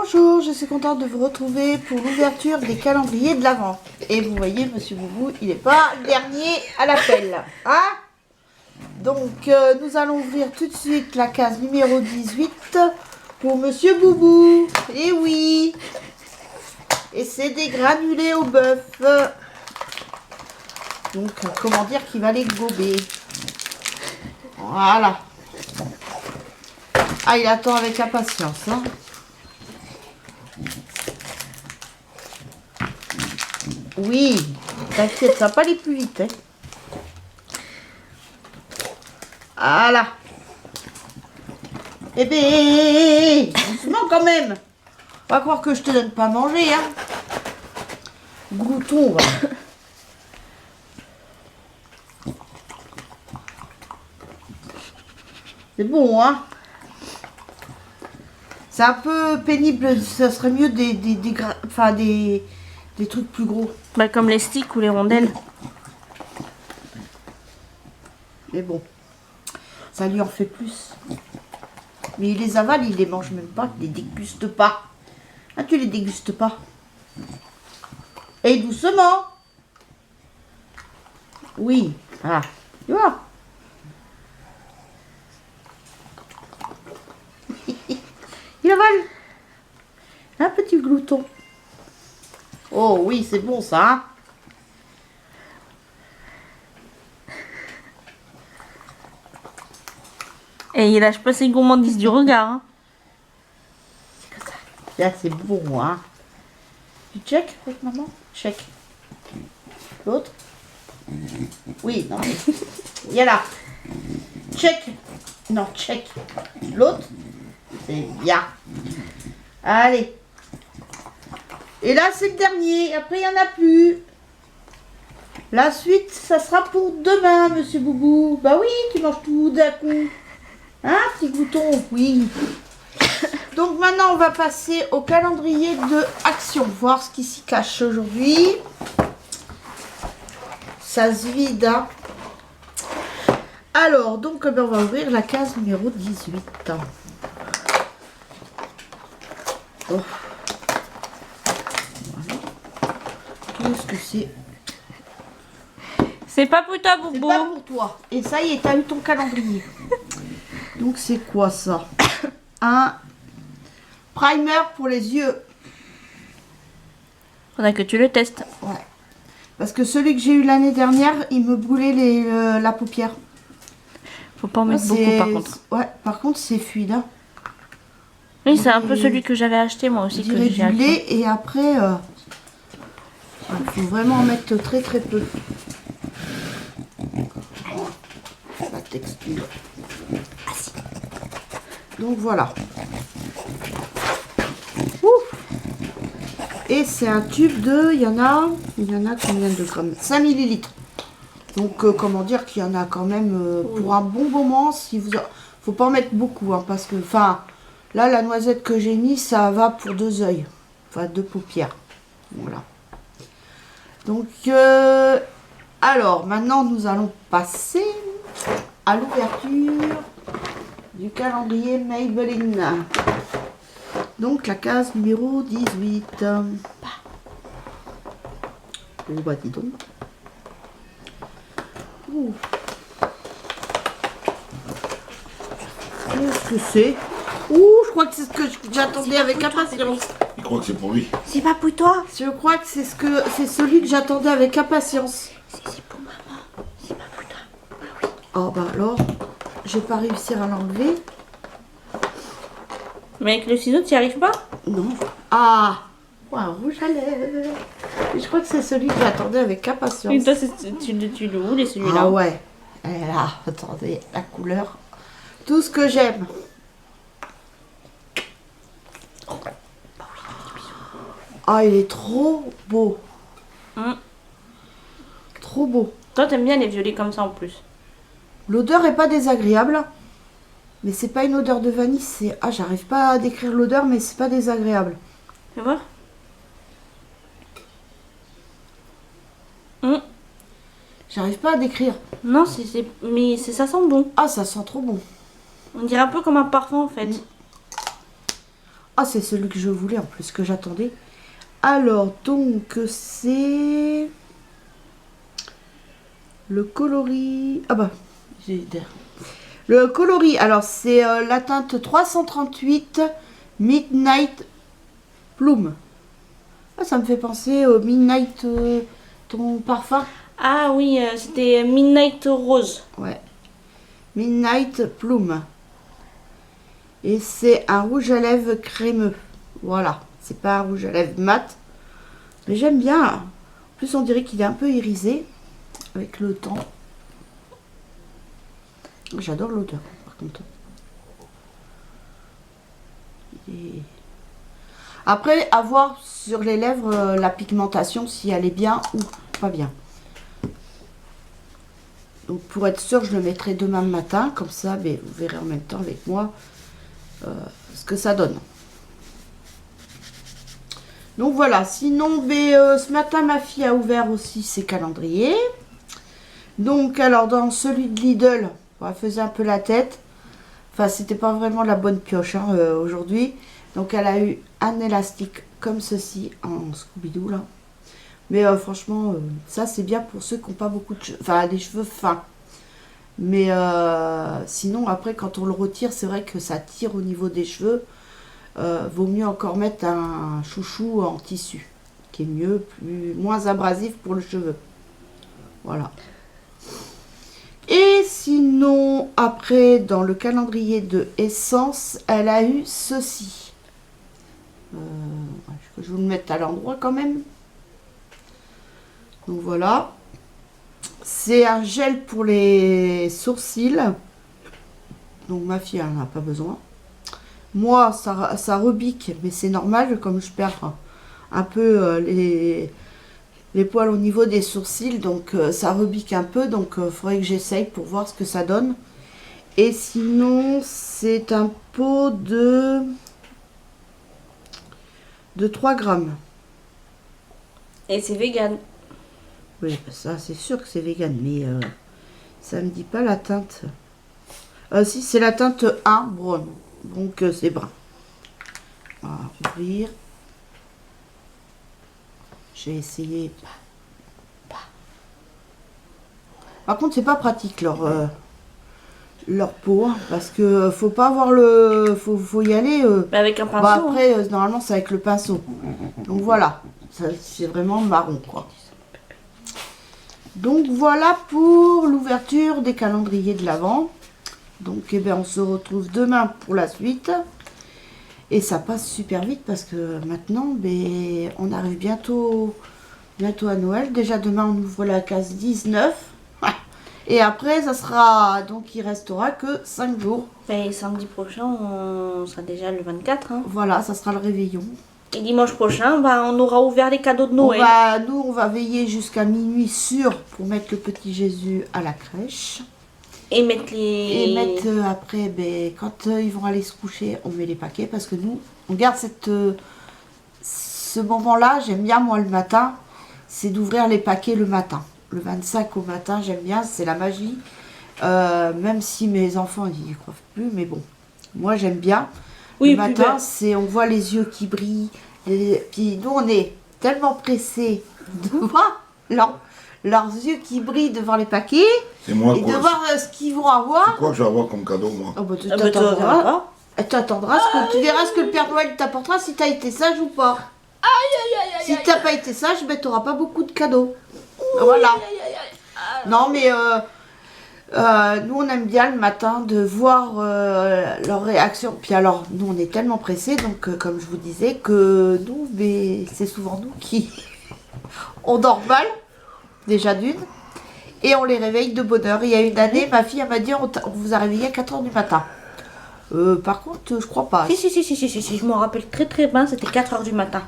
Bonjour, je suis contente de vous retrouver pour l'ouverture des calendriers de l'Avent. Et vous voyez, Monsieur Boubou, il n'est pas le dernier à l'appel. Hein? Donc, nous allons ouvrir tout de suite la case numéro 18 pour Monsieur Boubou. Et oui! Et c'est des granulés au bœuf. Donc, comment dire qu'il va les gober. Voilà. Ah, il attend avec impatience, hein. Oui, t'inquiète, ça va pas aller plus vite, hein. Voilà. Eh ben, doucement quand même. Pas croire que je te donne pas à manger, hein. Glouton, va. C'est bon, hein. C'est un peu pénible, ça serait mieux des trucs plus gros. Bah, comme les sticks ou les rondelles. Mais bon, ça lui en fait plus. Mais il les avale, il les mange même pas, il les déguste pas. Ah, tu les dégustes pas. Et doucement. Oui, voilà. Tu vois. Il avale. Un petit glouton. Oh oui, c'est bon ça, hein. Et il lâche pas ses gourmandises du regard. Hein. Là, c'est bon, hein. Tu check avec maman? Check. L'autre? Oui, non. Il y a là. Check. Non, check. L'autre? C'est bien. Allez. Et là, c'est le dernier. Après, il n'y en a plus. La suite, ça sera pour demain, Monsieur Boubou. Bah oui, tu manges tout d'un coup. Hein, petit glouton? Oui. Donc maintenant, on va passer au calendrier de Action. Voir ce qui s'y cache aujourd'hui. Ça se vide, hein. Alors, donc, on va ouvrir la case numéro 18. Oh. Voilà. Qu'est-ce que c'est? C'est pas pour toi, C'est Boubou. pas pour toi. Et ça y est, t'as eu ton calendrier. Donc, c'est quoi ça? Un primer pour les yeux. Faudrait que tu le testes. Ouais. Parce que celui que j'ai eu l'année dernière, il me brûlait la paupière. Faut pas en mettre beaucoup par contre. Ouais, par contre, c'est fluide, hein. Oui, c'est un peu celui que j'avais acheté moi aussi. Je Que dirais j'ai du lait et après, il faut vraiment en mettre très très peu. La texture. Ah, si. Donc voilà. Ouf. Et c'est un tube de, il y en a combien de grammes? 5 millilitres. Donc comment dire qu'il y en a quand même pour un bon moment. Si vous, faut pas en mettre beaucoup, hein, parce que, enfin, là la noisette que j'ai mis, ça va pour 2 œils, enfin 2 paupières. Voilà. Donc alors maintenant nous allons passer à l'ouverture du calendrier Maybelline. Donc la case numéro 18. Oh bah dis donc. Ouh. Qu'est-ce que c'est? Ouh, je crois que c'est ce que j'attendais avec impatience. Il croit que c'est pour lui. C'est pas pour toi? Je crois que c'est celui que j'attendais avec impatience. C'est pour maman. C'est pas pour toi. Ah oui. Oh bah alors, je vais pas réussir à l'enlever. Mais avec le ciseau, tu n'y arrives pas? Non. Ah, un rouge à lèvres. Et je crois que c'est celui que j'attendais avec impatience. Et toi, tu le voulais celui-là. Ah ouais. Elle est là, attendez, la couleur. Tout ce que j'aime. Ah, il est trop beau. Trop beau. Toi, t'aimes bien les violets comme ça en plus. L'odeur est pas désagréable. Mais c'est pas une odeur de vanille, c'est... Ah, j'arrive pas à décrire l'odeur, mais c'est pas désagréable. Tu vois? J'arrive pas à décrire. Non, mais ça sent bon. Ah, ça sent trop bon. On dirait un peu comme un parfum en fait. Ah, c'est celui que je voulais en plus, que j'attendais. Alors, donc, c'est... Le coloris... Ah bah, j'ai... Le coloris, alors c'est la teinte 338 Midnight Plume. Ah, ça me fait penser au Midnight, ton parfum. Ah oui, c'était Midnight Rose. Ouais. Midnight Plume. Et c'est un rouge à lèvres crémeux. Voilà. C'est pas un rouge à lèvres mat. Mais j'aime bien. En plus, on dirait qu'il est un peu irisé avec le temps. J'adore l'odeur, par contre. Et... Après, à voir sur les lèvres la pigmentation, si elle est bien ou pas bien. Donc, pour être sûr, je le mettrai demain matin. Comme ça, mais vous verrez en même temps avec moi ce que ça donne. Donc, voilà. Sinon, ce matin, ma fille a ouvert aussi ses calendriers. Donc, alors, dans celui de Lidl, elle faisait un peu la tête. Enfin, c'était pas vraiment la bonne pioche aujourd'hui. Donc, elle a eu un élastique comme ceci en Scooby-Doo, là. Mais franchement, ça, c'est bien pour ceux qui n'ont pas beaucoup de cheveux. Enfin, des cheveux fins. Mais sinon, après, quand on le retire, c'est vrai que ça tire au niveau des cheveux. Vaut mieux encore mettre un chouchou en tissu. Qui est mieux, moins abrasif pour le cheveu. Voilà. Et sinon, après, dans le calendrier de Essence, elle a eu ceci. Je vais vous le mettre à l'endroit quand même. Donc voilà. C'est un gel pour les sourcils. Donc ma fille, elle n'en a pas besoin. Moi, ça rebique, mais c'est normal, comme je perds un peu les poils au niveau des sourcils, donc ça rebique un peu, donc il faudrait que j'essaye pour voir ce que ça donne. Et sinon, c'est un pot de 3 grammes. Et c'est vegan. Oui, ça c'est sûr que c'est vegan, mais ça me dit pas la teinte. Si, c'est la teinte 1 brun, donc c'est brun. On va ouvrir. J'ai essayé. Par contre, c'est pas pratique leur peau, hein, parce que faut pas avoir faut y aller. Mais avec un pinceau. Bah après, normalement, c'est avec le pinceau. Donc voilà, c'est vraiment marron, quoi. Donc voilà pour l'ouverture des calendriers de l'Avent. Donc eh ben, on se retrouve demain pour la suite. Et ça passe super vite parce que maintenant, on arrive bientôt à Noël. Déjà demain, on ouvre la case 19. Et après, ça sera... Donc il restera que 5 jours. Et samedi prochain, on sera déjà le 24. Hein. Voilà, ça sera le réveillon. Et dimanche prochain, on aura ouvert les cadeaux de Noël. On va veiller jusqu'à minuit sûr pour mettre le petit Jésus à la crèche. Et mettre après, quand ils vont aller se coucher, on met les paquets. Parce que nous, on garde ce moment-là. J'aime bien, moi, le matin. C'est d'ouvrir les paquets le matin. Le 25 au matin, j'aime bien. C'est la magie. Même si mes enfants, ils n'y croient plus. Mais bon, moi, j'aime bien. Oui, le matin, on voit les yeux qui brillent. Puis nous, on est tellement pressés de voir leurs yeux qui brillent devant les paquets. Et de voir ce qu'ils vont avoir. C'est quoi que je vais avoir comme cadeau, moi? Tu t'attendras. Tu verras ce que le Père Noël t'apportera si tu as été sage ou pas. Si tu n'as pas été sage, tu n'auras pas beaucoup de cadeaux. Voilà. Non, mais nous, on aime bien le matin de voir leur réaction. Puis alors, nous, on est tellement pressés, donc comme je vous disais, que nous, c'est souvent nous qui... on dort mal, déjà d'une, et on les réveille de bonne heure. Il y a une année, ma fille, elle m'a dit, on vous a réveillé à 4h du matin. Par contre, je crois pas. Si, je me rappelle très très bien, c'était 4h du matin.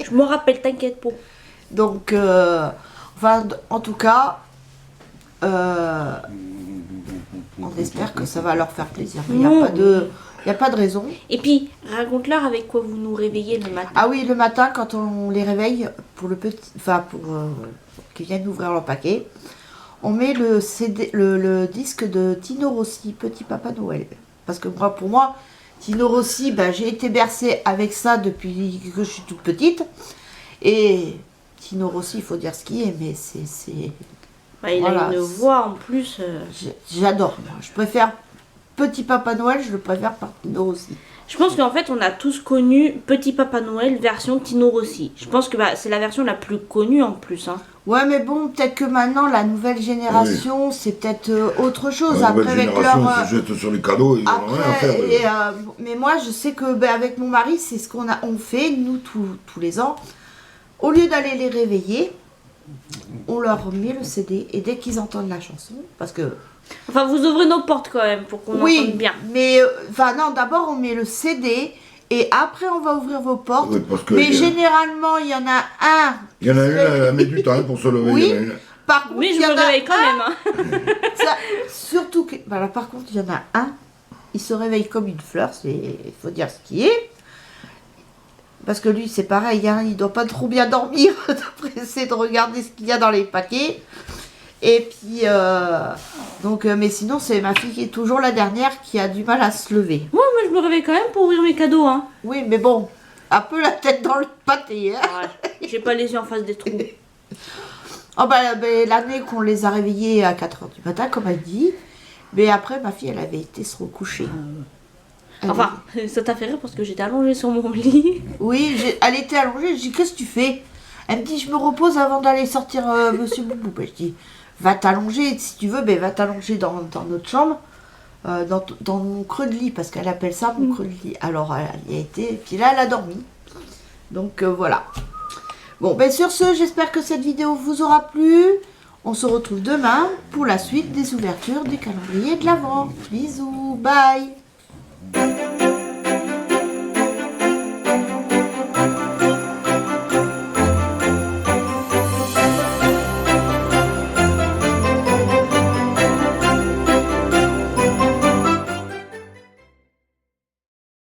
Je me rappelle, t'inquiète pas. Donc, en tout cas... on espère que ça va leur faire plaisir. Il n'y a pas de raison. Et puis, raconte-leur avec quoi vous nous réveillez le matin. Ah oui, le matin, quand on les réveille, pour qu'ils viennent ouvrir leur paquet, on met le disque de Tino Rossi, Petit Papa Noël. Parce que pour moi, Tino Rossi, bah, j'ai été bercée avec ça depuis que je suis toute petite. Et Tino Rossi, il faut dire ce qu'il est, mais c'est... Bah, il Voilà, a une voix en plus. J'adore. Moi. Je préfère Petit Papa Noël, je le préfère par Tino Rossi. Je pense qu'en fait, on a tous connu Petit Papa Noël version Tino Rossi. Je pense que bah, c'est la version la plus connue en plus. Hein. Ouais, mais bon, peut-être que maintenant, la nouvelle génération, c'est peut-être autre chose. La Après, nouvelle avec génération, leur... ils se jettent sur les cadeaux, ils n'ont rien à faire. mais moi, je sais que ben, avec mon mari, c'est ce on fait, nous, tous les ans. Au lieu d'aller les réveiller, on leur met le CD. Et dès qu'ils entendent la chanson, parce que... Enfin, vous ouvrez nos portes quand même pour qu'on entende bien. Mais... Enfin, non, d'abord, on met le CD... Et après, on va ouvrir vos portes. Oui, parce que mais généralement, il y en a un. Il y en a une, elle met du temps pour se lever. Oui. Il y en a une. Par contre, Mais je il y en me a réveille quand même. Hein. surtout que. Voilà, par contre, il y en a un. Il se réveille comme une fleur. Il faut dire ce qui est. Parce que lui, c'est pareil. Hein, il doit pas trop bien dormir. Essayer de regarder ce qu'il y a dans les paquets. Et puis. Donc, mais sinon, c'est ma fille qui est toujours la dernière qui a du mal à se lever. Moi, je me réveille quand même pour ouvrir mes cadeaux. Hein. Oui, mais bon. Un peu la tête dans le pâté. Hein. Ouais, j'ai pas les yeux en face des trous. Oh bah, l'année qu'on les a réveillés à 4h du matin, comme elle dit, mais après ma fille elle avait été se recoucher. Enfin, ça t'a fait rire parce que j'étais allongée sur mon lit. Oui, elle était allongée, je dis qu'est-ce que tu fais? Elle me dit je me repose avant d'aller sortir Monsieur Boubou. Ben, je dis va t'allonger si tu veux, ben, va t'allonger dans notre chambre, dans mon creux de lit, parce qu'elle appelle ça mon creux de lit. Alors elle y a été, et puis là elle a dormi. Donc voilà. Bon, ben sur ce, j'espère que cette vidéo vous aura plu. On se retrouve demain pour la suite des ouvertures des calendriers de l'Avent. Bisous, bye.